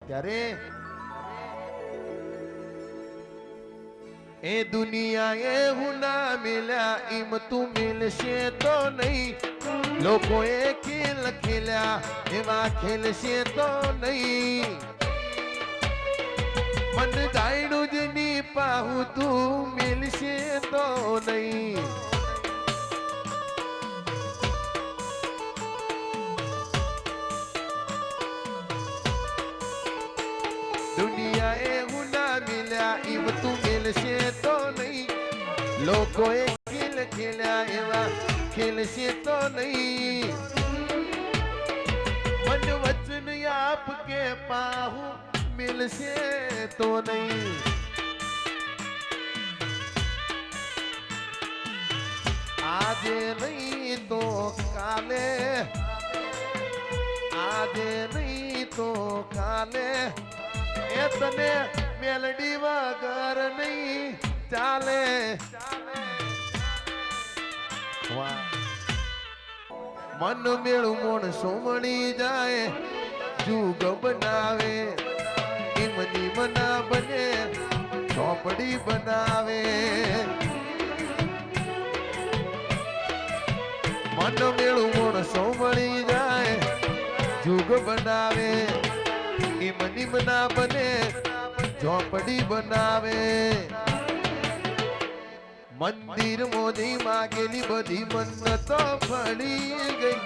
ત્યારે એ દુનિયાએ હું ના મિલ્યા એમ તું મિલશે તો નહીં લોકોએ ખેલ ખેલ્યા એવા ખેલશે તો નહીં મન ગાયડું જ ની પાહું તું મિલશે તો નહીં દુનિયાએ હું ના મિલ્યા એમ તું મિલશે તો નહીં લોકોએ ખેલ ખેલ્યા એવા ખેલશે તો નહીં મન વચન આપ કે પાહું મિલશે તો નહીં આજે નહીં તો કાલે આજે નહીં તો કાલે એ તને મેલડી વગર નહીં ચાલે મન મેળું મોણ સોમણી જાય જુગ બનાવે ઈમની મના બને ચોપડી બનાવે મન મેળું મોણ સોમણી જાય જુગ બનાવે ઈમની મના બને ચોપડી બનાવે મંદિર મોદી માગેલી બધી મન્નતો ફળી ગઈ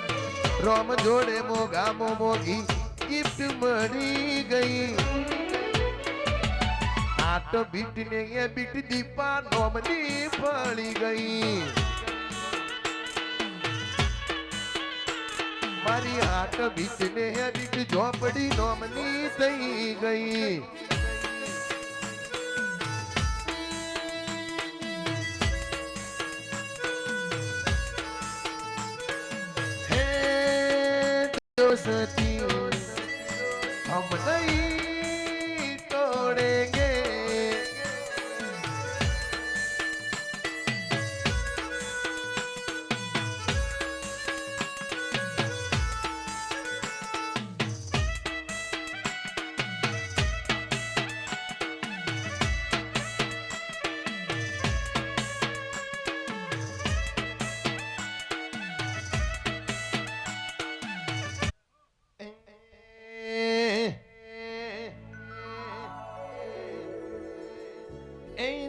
રોમ જોડે મોગામો મોગી ગિફ્ટ મળી ગઈ આટ બીટ ને એ બીટ દીપા નોમની ફળી ગઈ મારી આટ બીટ ને એ બીટ ઝોપડી નોમની થઈ ગઈ दोस्ती हम नहीं तोड़ेंगे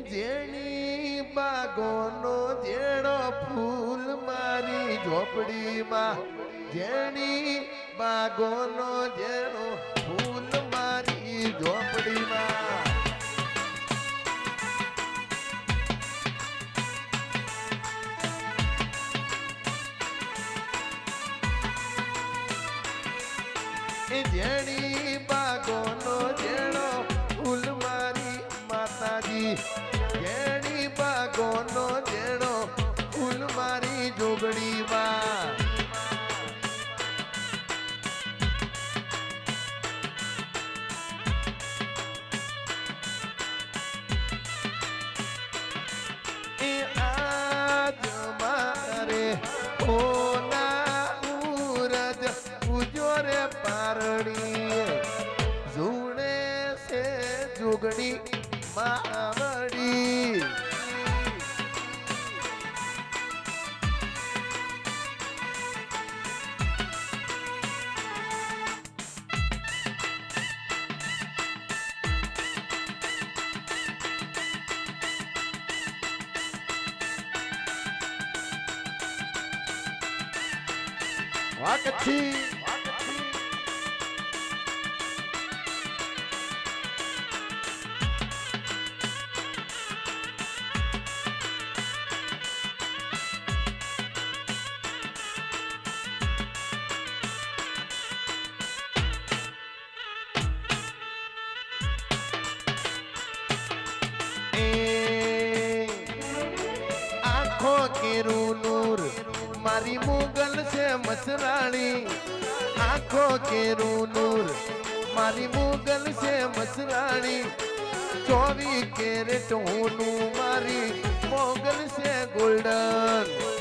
જેણી બાગોનો જેણો ફૂલ મારી ઝોપડીમાં જેણી બાગોનો જેણો ફૂલ મારી ઝોપડીમાં જેણી બાગોનો જેણો ફૂલ મારી માતાજી જેણી બાગોનો જેણો ફૂલ મારી જોગણીમાં એ આજ મારે ઓના ઉરજ પૂજો રે પારણી ઝૂણે છે જોગણી માવડી વાકથી આંખો કેરું નૂર મારી મુગલ છે મસરાણી આંખો કેરું નૂર મારી મુગલ છે મસરાણી 24 કેરેટ હોનું મારી મોગલ છે ગોલ્ડન